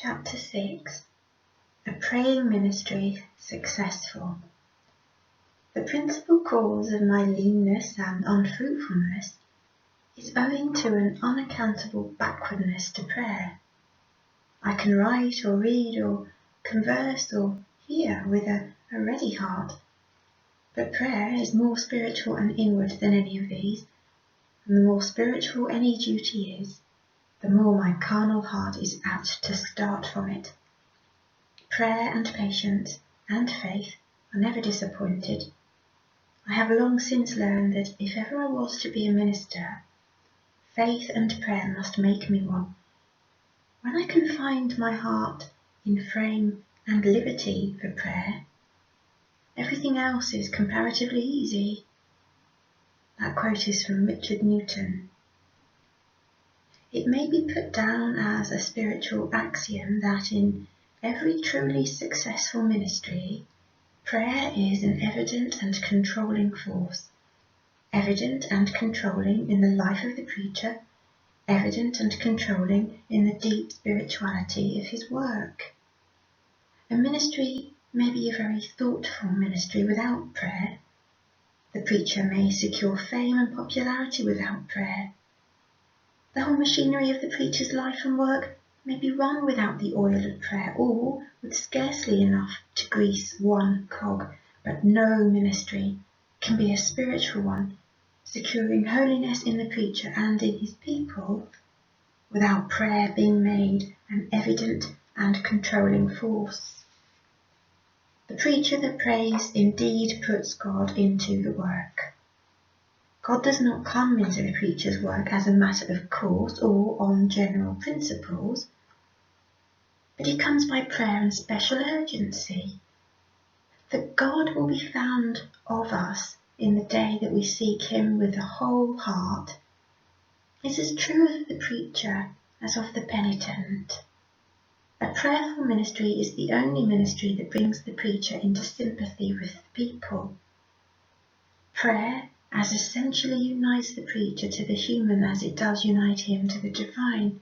Chapter 6. A Praying Ministry Successful. The principal cause of my leanness and unfruitfulness is owing to an unaccountable backwardness to prayer. I can write or read or converse or hear with a ready heart, but prayer is more spiritual and inward than any of these, and the more spiritual any duty is, the more my carnal heart is apt to start from it. Prayer and patience and faith are never disappointed. I have long since learned that if ever I was to be a minister, faith and prayer must make me one. When I can find my heart in frame and liberty for prayer, everything else is comparatively easy. That quote is from Richard Newton. It may be put down as a spiritual axiom that in every truly successful ministry, prayer is an evident and controlling force, evident and controlling in the life of the preacher, evident and controlling in the deep spirituality of his work. A ministry may be a very thoughtful ministry without prayer. The preacher may secure fame and popularity without prayer. The whole machinery of the preacher's life and work may be run without the oil of prayer, or with scarcely enough to grease one cog, but no ministry can be a spiritual one, securing holiness in the preacher and in his people, without prayer being made an evident and controlling force. The preacher that prays indeed puts God into the work. God does not come into the preacher's work as a matter of course or on general principles, but he comes by prayer and special urgency. That God will be found of us in the day that we seek him with the whole heart is as true of the preacher as of the penitent. A prayerful ministry is the only ministry that brings the preacher into sympathy with the people. Prayer as essentially unites the preacher to the human as it does unite him to the divine.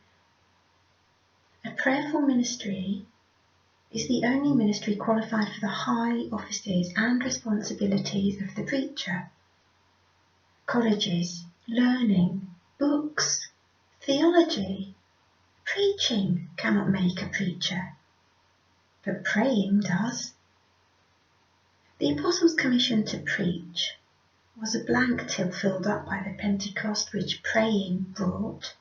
A prayerful ministry is the only ministry qualified for the high offices and responsibilities of the preacher. Colleges, learning, books, theology, preaching cannot make a preacher, but praying does. The Apostles' commission to preach was a blank till filled up by the Pentecost which praying brought.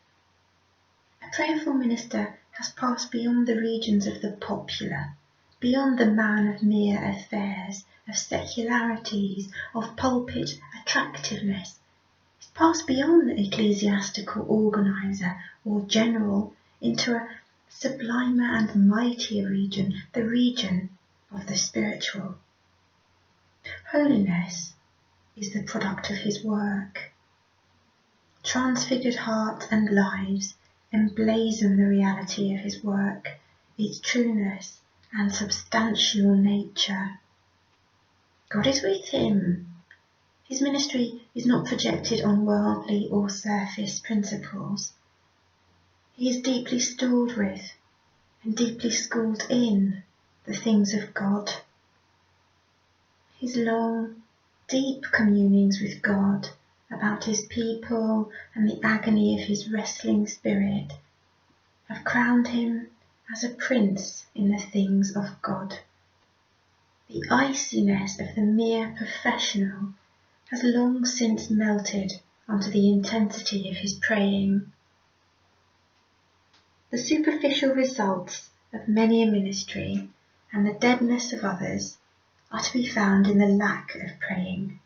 A prayerful minister has passed beyond the regions of the popular, beyond the man of mere affairs, of secularities, of pulpit attractiveness. He's passed beyond the ecclesiastical organizer or general into a sublimer and mightier region, the region of the spiritual. Holiness is the product of his work. Transfigured hearts and lives emblazon the reality of his work, its trueness and substantial nature. God is with him. His ministry is not projected on worldly or surface principles. He is deeply stored with and deeply schooled in the things of God. His long, deep communings with God about his people and the agony of his wrestling spirit have crowned him as a prince in the things of God. The iciness of the mere professional has long since melted under the intensity of his praying. The superficial results of many a ministry and the deadness of others are to be found in the lack of praying.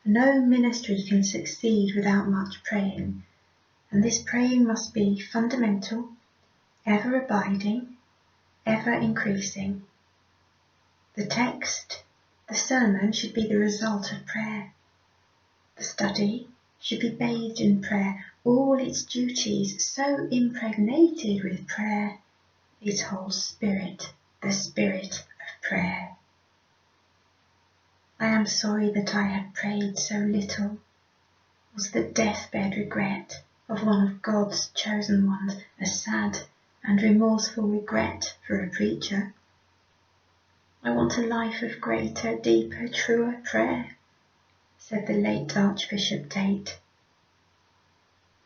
No ministry can succeed without much praying, and this praying must be fundamental, ever abiding, ever increasing. The text, the sermon should be the result of prayer. The study should be bathed in prayer, all its duties so impregnated with prayer, its whole spirit, the spirit of prayer. I am sorry that I have prayed so little, was the deathbed regret of one of God's chosen ones, a sad and remorseful regret for a preacher. I want a life of greater, deeper, truer prayer, said the late Archbishop Tate.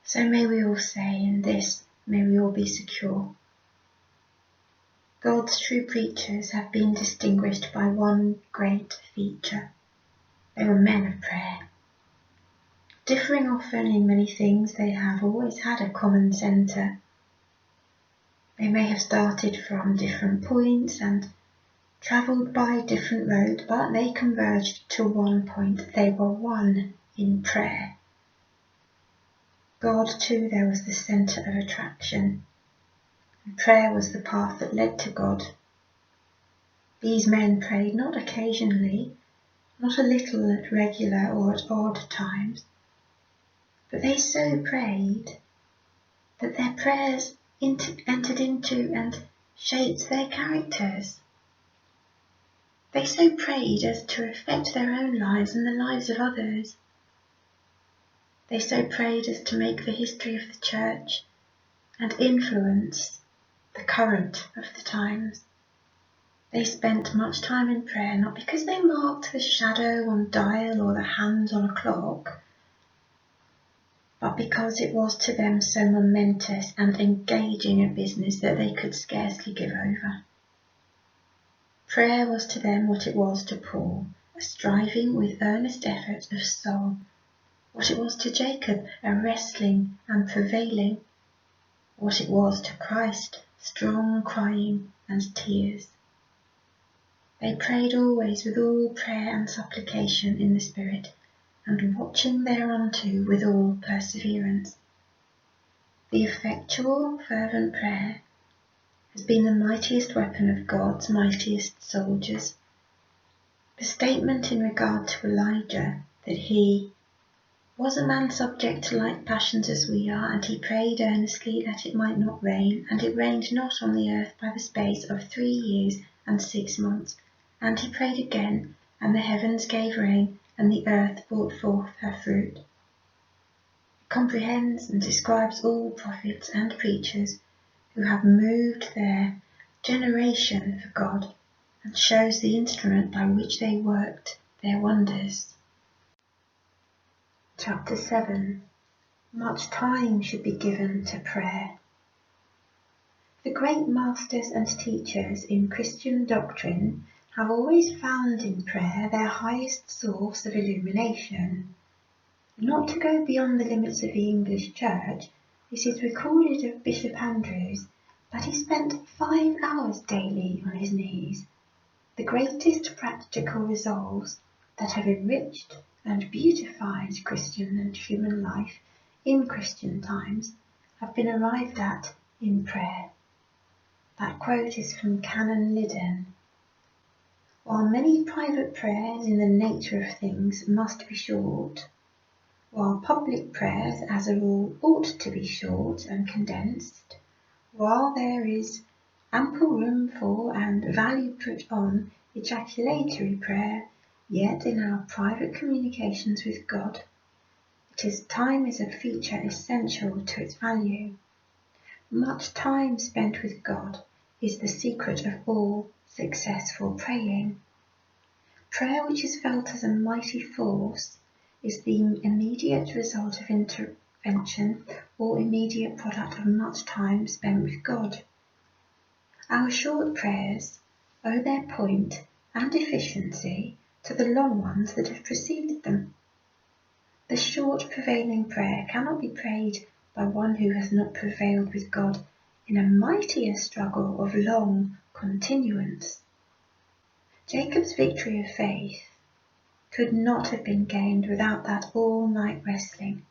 So may we all say, in this may we all be secure. God's true preachers have been distinguished by one great feature. They were men of prayer. Differing often in many things, they have always had a common centre. They may have started from different points and travelled by different roads, but they converged to one point. They were one in prayer. God, too, there was the centre of attraction, and prayer was the path that led to God. These men prayed not occasionally, not a little at regular or at odd times, but they so prayed that their prayers entered into and shaped their characters. They so prayed as to affect their own lives and the lives of others. They so prayed as to make the history of the church and influence the current of the times. They spent much time in prayer, not because they marked the shadow on dial or the hands on a clock, but because it was to them so momentous and engaging a business that they could scarcely give over. Prayer was to them what it was to Paul, a striving with earnest effort of soul, what it was to Jacob, a wrestling and prevailing, what it was to Christ, strong crying and tears. They prayed always with all prayer and supplication in the Spirit, and watching thereunto with all perseverance. The effectual, fervent prayer has been the mightiest weapon of God's mightiest soldiers. The statement in regard to Elijah, that he was a man subject to like passions as we are, and he prayed earnestly that it might not rain, and it rained not on the earth by the space of 3 years and 6 months. And he prayed again, and the heavens gave rain, and the earth brought forth her fruit. It comprehends and describes all prophets and preachers who have moved their generation for God, and shows the instrument by which they worked their wonders. Chapter 7. Much time should be given to prayer. The great masters and teachers in Christian doctrine have always found in prayer their highest source of illumination. Not to go beyond the limits of the English Church, it is recorded of Bishop Andrews that he spent 5 hours daily on his knees. The greatest practical resolves that have enriched and beautified Christian and human life in Christian times have been arrived at in prayer. That quote is from Canon Liddon. While many private prayers in the nature of things must be short, while public prayers as a rule ought to be short and condensed, while there is ample room for and value put on ejaculatory prayer, yet in our private communications with God, time is a feature essential to its value. Much time spent with God is the secret of all successful praying. Prayer which is felt as a mighty force is the immediate result of intervention or immediate product of much time spent with God. Our short prayers owe their point and efficiency to the long ones that have preceded them. The short prevailing prayer cannot be prayed by one who has not prevailed with God in a mightier struggle of long continuance. Jacob's victory of faith could not have been gained without that all-night wrestling.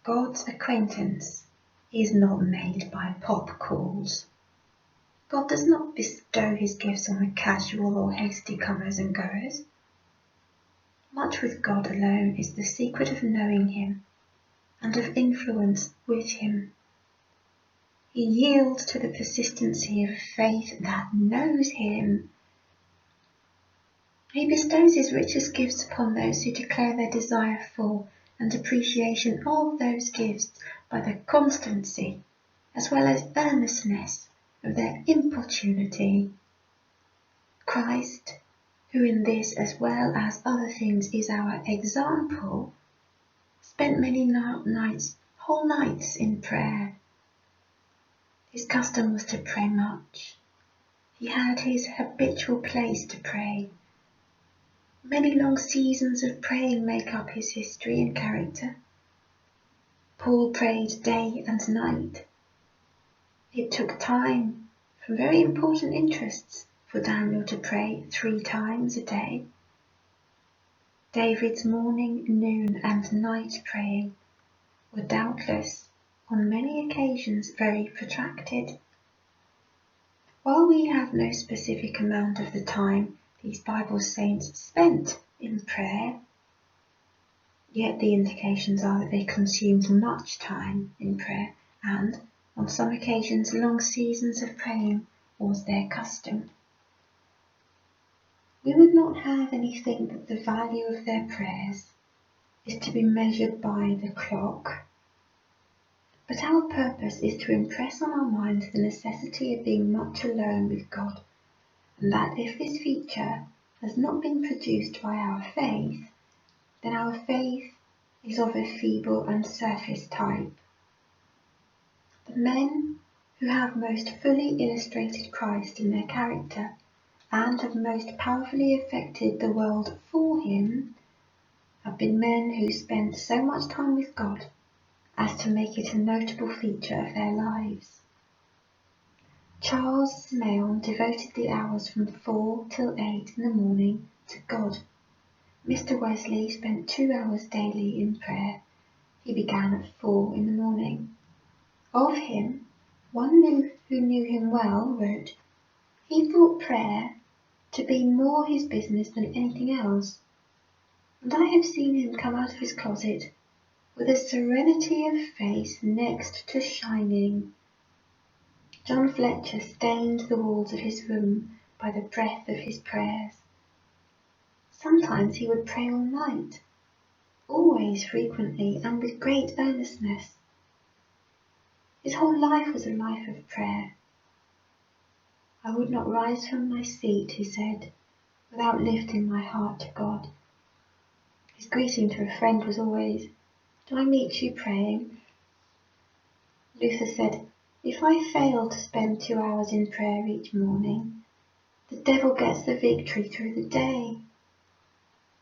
God's acquaintance is not made by pop calls. God does not bestow his gifts on the casual or hasty comers and goers. Much with God alone is the secret of knowing him and of influence with him. He yields to the persistency of faith that knows him. He bestows his richest gifts upon those who declare their desire for and appreciation of those gifts by the constancy as well as earnestness of their importunity. Christ, who in this as well as other things is our example, spent many nights, whole nights in prayer. His custom was to pray much. He had his habitual place to pray. Many long seasons of praying make up his history and character. Paul prayed day and night. It took time from very important interests for Daniel to pray 3 times a day. David's morning, noon and night praying were doubtless on many occasions very protracted. While we have no specific amount of the time these Bible saints spent in prayer, yet the indications are that they consumed much time in prayer, and on some occasions long seasons of praying was their custom. We would not have any think that the value of their prayers is to be measured by the clock, but our purpose is to impress on our minds the necessity of being much alone with God, and that if this feature has not been produced by our faith, then our faith is of a feeble and surface type. The men who have most fully illustrated Christ in their character and have most powerfully affected the world for him have been men who spent so much time with God as to make it a notable feature of their lives. Charles Simeon devoted the hours from 4 till 8 in the morning to God. Mr. Wesley spent 2 hours daily in prayer. He began at 4 in the morning. Of him, one who knew him well wrote, "He thought prayer to be more his business than anything else, and I have seen him come out of his closet with a serenity of face next to shining." John Fletcher stained the walls of his room by the breath of his prayers. Sometimes he would pray all night, always frequently and with great earnestness. His whole life was a life of prayer. "I would not rise from my seat," he said, "without lifting my heart to God." His greeting to a friend was always, "Do I meet you praying?" Luther said, "If I fail to spend 2 hours in prayer each morning, the devil gets the victory through the day.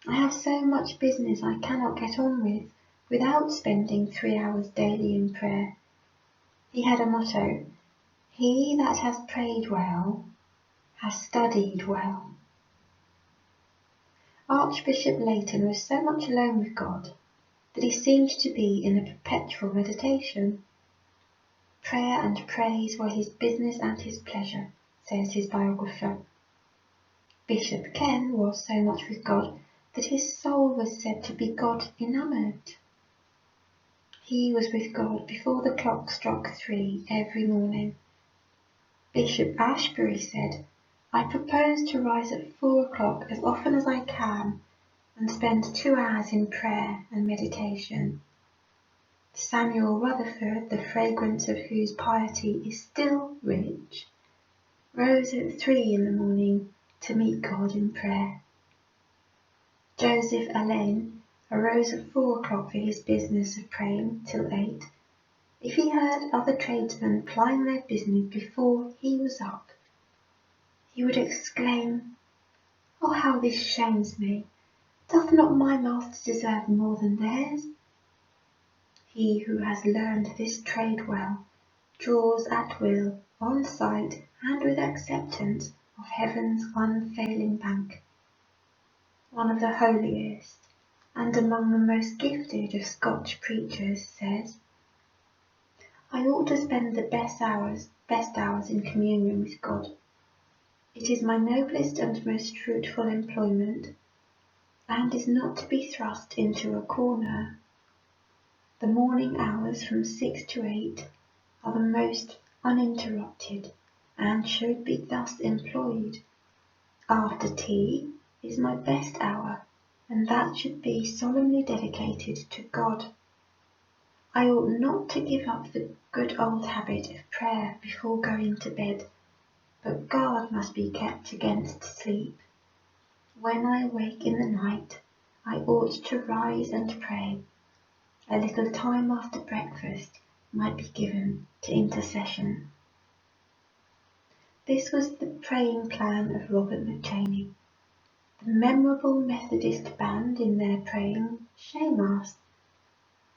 I have so much business I cannot get on with without spending 3 hours daily in prayer." He had a motto, "He that has prayed well has studied well." Archbishop Leighton was so much alone with God that he seemed to be in a perpetual meditation. "Prayer and praise were his business and his pleasure," says his biographer. Bishop Ken was so much with God that his soul was said to be God-enamoured. He was with God before the clock struck 3 every morning. Bishop Ashbury said, "I propose to rise at 4 o'clock as often as I can and spend 2 hours in prayer and meditation." Samuel Rutherford, the fragrance of whose piety is still rich, rose at 3 in the morning to meet God in prayer. Joseph Alleine arose at 4 o'clock for his business of praying till 8. If he heard other tradesmen plying their business before he was up, he would exclaim, "Oh, how this shames me! Doth not my master deserve more than theirs?" He who has learned this trade well draws at will, on sight, and with acceptance of heaven's unfailing bank. One of the holiest and among the most gifted of Scotch preachers says, "I ought to spend the best hours in communion with God. It is my noblest and most fruitful employment, and is not to be thrust into a corner. The morning hours from 6 to 8 are the most uninterrupted, and should be thus employed. After tea is my best hour, and that should be solemnly dedicated to God. I ought not to give up the good old habit of prayer before going to bed, but guard must be kept against sleep. When I awake in the night, I ought to rise and pray. A little time after breakfast might be given to intercession. This was the praying plan of Robert McChaney. The memorable Methodist band in their praying Shaymass.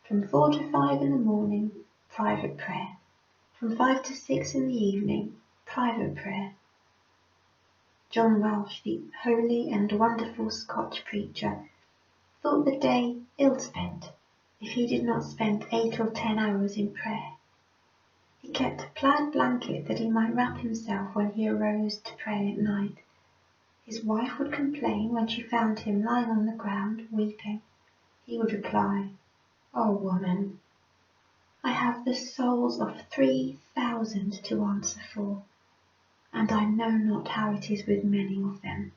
From 4 to 5 in the morning, private prayer. From 5 to 6 in the evening, private prayer. John Welsh, the holy and wonderful Scotch preacher, thought the day ill spent if he did not spend 8 or 10 hours in prayer. He kept a plaid blanket that he might wrap himself when he arose to pray at night. His wife would complain when she found him lying on the ground weeping. He would reply, "Oh, woman, I have the souls of 3,000 to answer for, and I know not how it is with many of them."